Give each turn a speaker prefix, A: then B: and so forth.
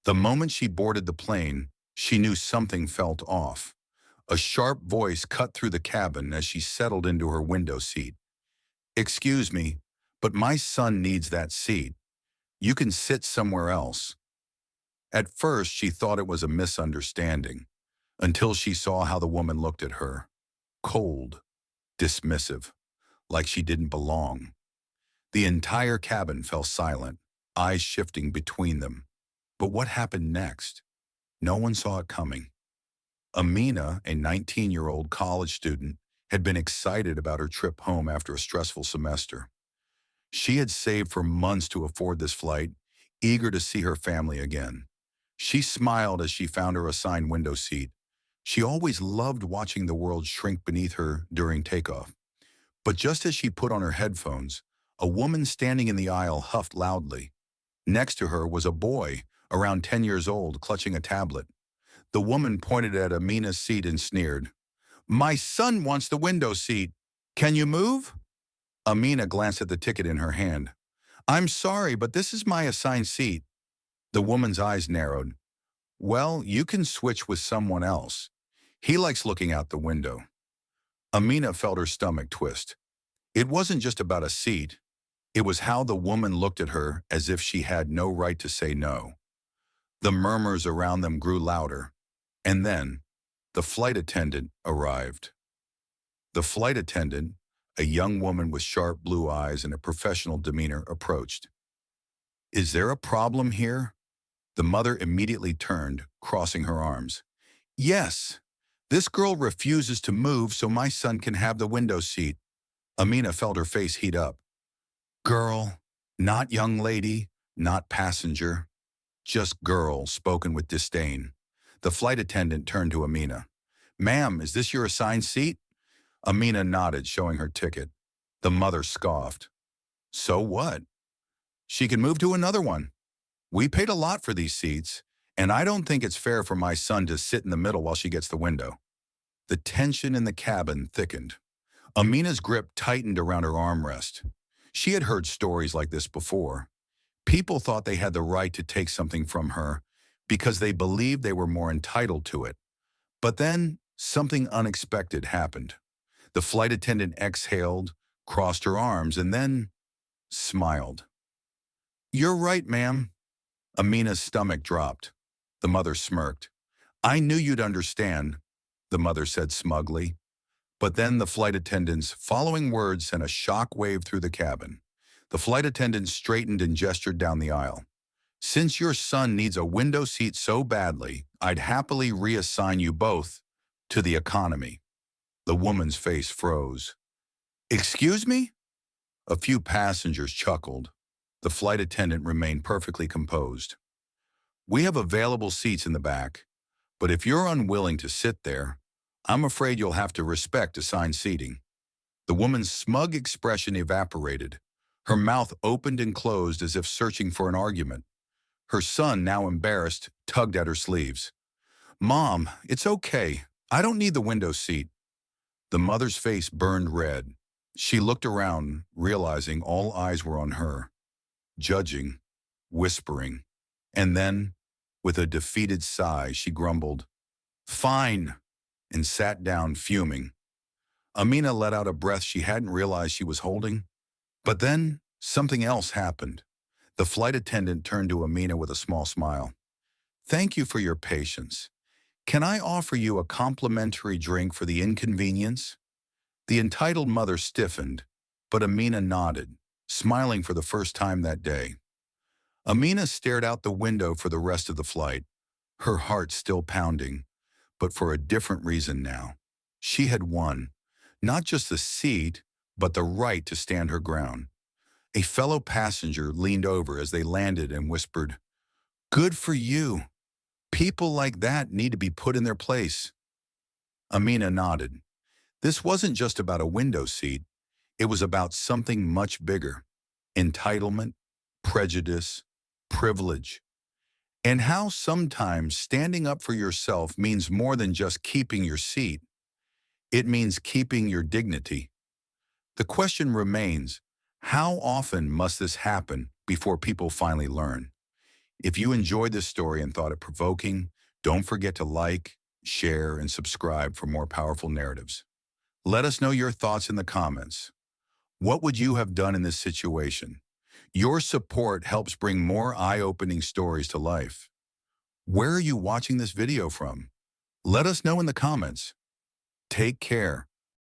A: The moment she boarded the plane, she knew something felt off. A sharp voice cut through the cabin as she settled into her window seat. "Excuse me, but my son needs that seat. You can sit somewhere else." At first, she thought it was a misunderstanding, until she saw how the woman looked at her. Cold, dismissive, like she didn't belong. The entire cabin fell silent, eyes shifting between them. But what happened next? No one saw it coming. Amina, a 19-year-old college student, had been excited about her trip home after a stressful semester. She had saved for months to afford this flight, eager to see her family again. She smiled as she found her assigned window seat. She always loved watching the world shrink beneath her during takeoff. But just as she put on her headphones, a woman standing in the aisle huffed loudly. Next to her was a boy, around 10 years old, clutching a tablet. The woman pointed at Amina's seat and sneered, "My son wants the window seat. Can you move?" Amina glanced at the ticket in her hand. "I'm sorry, but this is my assigned seat." The woman's eyes narrowed. "Well, you can switch with someone else. He likes looking out the window." Amina felt her stomach twist. It wasn't just about a seat. It was how the woman looked at her as if she had no right to say no. The murmurs around them grew louder. And then, the flight attendant arrived. The flight attendant, a young woman with sharp blue eyes and a professional demeanor, approached. "Is there a problem here?" The mother immediately turned, crossing her arms. "Yes, this girl refuses to move so my son can have the window seat." Amina felt her face heat up. "Girl, not young lady, not passenger. Just girl," spoken with disdain. The flight attendant turned to Amina. "Ma'am, is this your assigned seat?" Amina nodded, showing her ticket. The mother scoffed. "So what? She can move to another one. We paid a lot for these seats, and I don't think it's fair for my son to sit in the middle while she gets the window." The tension in the cabin thickened. Amina's grip tightened around her armrest. She had heard stories like this before. People thought they had the right to take something from her because they believed they were more entitled to it. But then, something unexpected happened. The flight attendant exhaled, crossed her arms, and then smiled. "You're right, ma'am." Amina's stomach dropped. The mother smirked. "I knew you'd understand," the mother said smugly. But then the flight attendant's following words sent a shock wave through the cabin. The flight attendant straightened and gestured down the aisle. "Since your son needs a window seat so badly, I'd happily reassign you both to the economy." The woman's face froze. "Excuse me?" A few passengers chuckled. The flight attendant remained perfectly composed. "We have available seats in the back, but if you're unwilling to sit there, I'm afraid you'll have to respect assigned seating." The woman's smug expression evaporated. Her mouth opened and closed as if searching for an argument. Her son, now embarrassed, tugged at her sleeves. "Mom, it's okay. I don't need the window seat." The mother's face burned red. She looked around, realizing all eyes were on her, judging, whispering. And then, with a defeated sigh, she grumbled, "Fine," and sat down, fuming. Amina let out a breath she hadn't realized she was holding. But then, something else happened. The flight attendant turned to Amina with a small smile. "Thank you for your patience. Can I offer you a complimentary drink for the inconvenience?" The entitled mother stiffened, but Amina nodded, smiling for the first time that day. Amina stared out the window for the rest of the flight, her heart still pounding, but for a different reason now. She had won, not just the seat, but the right to stand her ground. A fellow passenger leaned over as they landed and whispered, "Good for you. People like that need to be put in their place." Amina nodded. This wasn't just about a window seat. It was about something much bigger: entitlement, prejudice, privilege, and how sometimes standing up for yourself means more than just keeping your seat. It means keeping your dignity. The question remains, how often must this happen before people finally learn? If you enjoyed this story and thought it provoking, don't forget to like, share, and subscribe for more powerful narratives. Let us know your thoughts in the comments. What would you have done in this situation? Your support helps bring more eye-opening stories to life. Where are you watching this video from? Let us know in the comments. Take care.